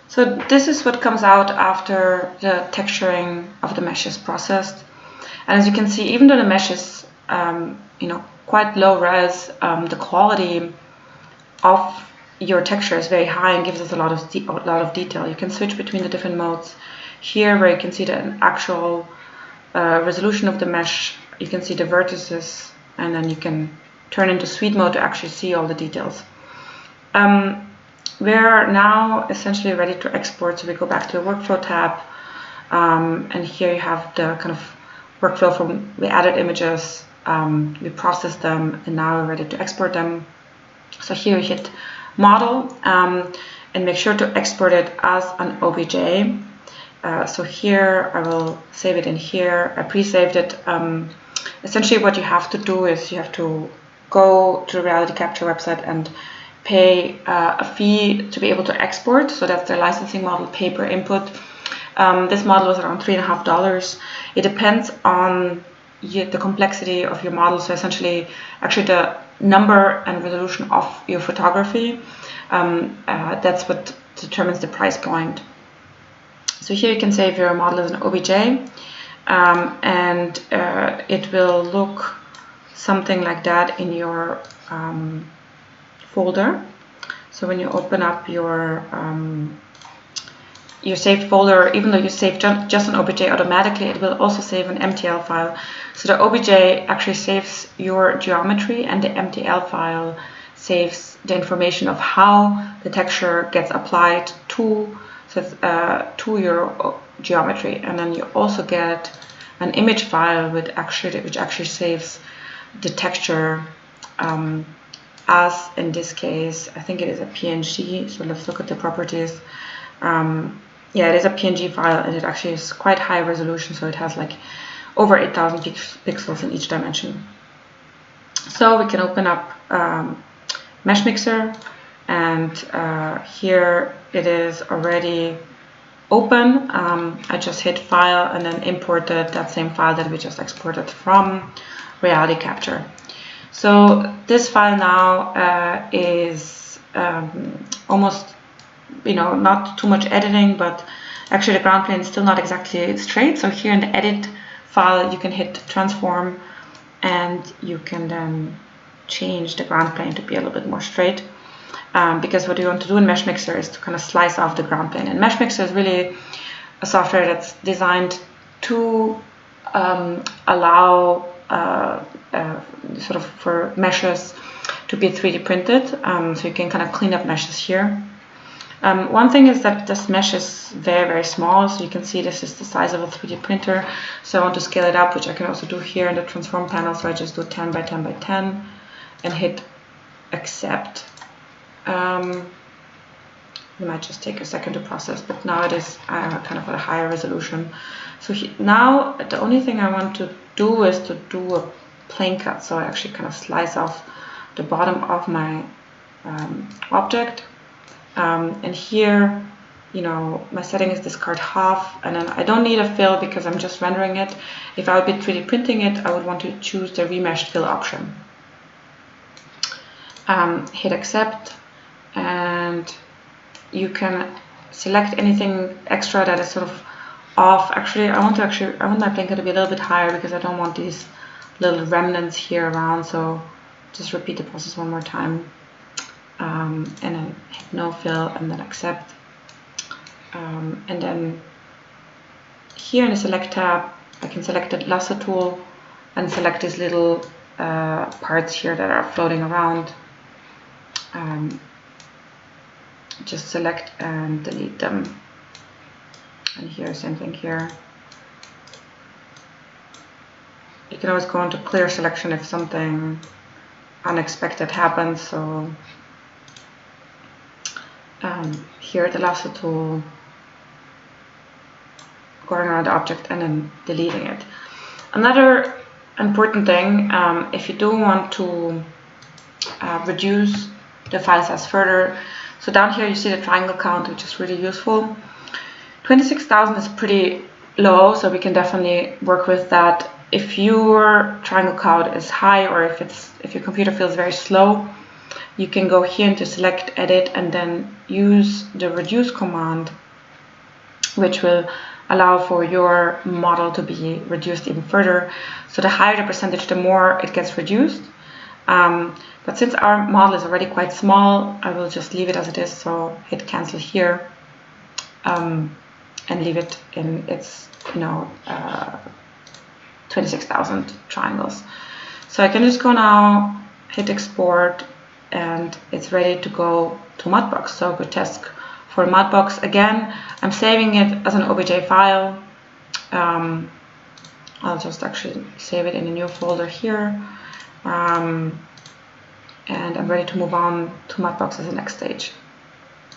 So this is what comes out after the texturing of the mesh is processed. And as you can see, even though the mesh is quite low res, the quality of your texture is very high and gives us a lot of detail. You can switch between the different modes here, where you can see the actual resolution of the mesh. You can see the vertices, and then you can turn into sweet mode to actually see all the details. We're now essentially ready to export, so we go back to the workflow tab, and here you have the kind of workflow from we added images, we processed them, and now we're ready to export them. So here you hit model and make sure to export it as an OBJ. So here I will save it in here. I pre-saved it. Essentially what you have to do is you have to go to the Reality Capture website and pay a fee to be able to export. So that's their licensing model, pay per input. This model was around $3.50. It depends on the complexity of your model. So essentially, actually the number and resolution of your photography, that's what determines the price point. So here you can save your model as an OBJ, and it will look something like that in your folder. So when you open up your saved folder, even though you save just an OBJ automatically, it will also save an MTL file. So the OBJ actually saves your geometry, and the MTL file saves the information of how the texture gets applied to your geometry. And then you also get an image file which actually saves the texture as, in this case, I think it is a PNG. So let's look at the properties. Yeah, it is a PNG file, and it actually is quite high resolution, so it has like over 8,000 pixels in each dimension. So we can open up Meshmixer, and here it is already open. I just hit file and then imported that same file that we just exported from Reality Capture. So this file now is almost, not too much editing, but actually the ground plane is still not exactly straight. So here in the edit file, you can hit transform, and you can then change the ground plane to be a little bit more straight. Because what you want to do in Meshmixer is to kind of slice off the ground plane. And Meshmixer is really a software that's designed to allow sort of for meshes to be 3D printed. So you can kind of clean up meshes here. One thing is that this mesh is very, very small. So you can see this is the size of a 3D printer. So I want to scale it up, which I can also do here in the transform panel. So I just do 10 by 10 by 10 and hit accept. It might just take a second to process, but now it is kind of at a higher resolution. So now the only thing I want to do is to do a plane cut. So I actually kind of slice off the bottom of my object. And here, my setting is discard half, and then I don't need a fill because I'm just rendering it. If I would be 3D printing it, I would want to choose the remeshed fill option. Hit accept, and you can select anything extra that is sort of off. Actually, I want my plane cut to be a little bit higher because I don't want these little remnants here around. So just repeat the process one more time, and then hit no fill, and then accept. And then here in the select tab, I can select the lasso tool and select these little parts here that are floating around. Just select and delete them. And here, same thing here. You can always go into clear selection if something unexpected happens. So here the lasso tool, going around the object and then deleting it. Another important thing, if you do want to reduce the file size further, so down here you see the triangle count, which is really useful. 26,000 is pretty low, so we can definitely work with that. If your triangle count is high, or if your computer feels very slow, you can go here into select, edit, and then use the reduce command, which will allow for your model to be reduced even further. So the higher the percentage, the more it gets reduced. But since our model is already quite small, I will just leave it as it is. So hit cancel here, and leave it in its 26,000 triangles. So I can just go now, hit export, and it's ready to go to Mudbox. So go test for Mudbox. Again, I'm saving it as an OBJ file. I'll just actually save it in a new folder here. And I'm ready to move on to Mudbox as the next stage.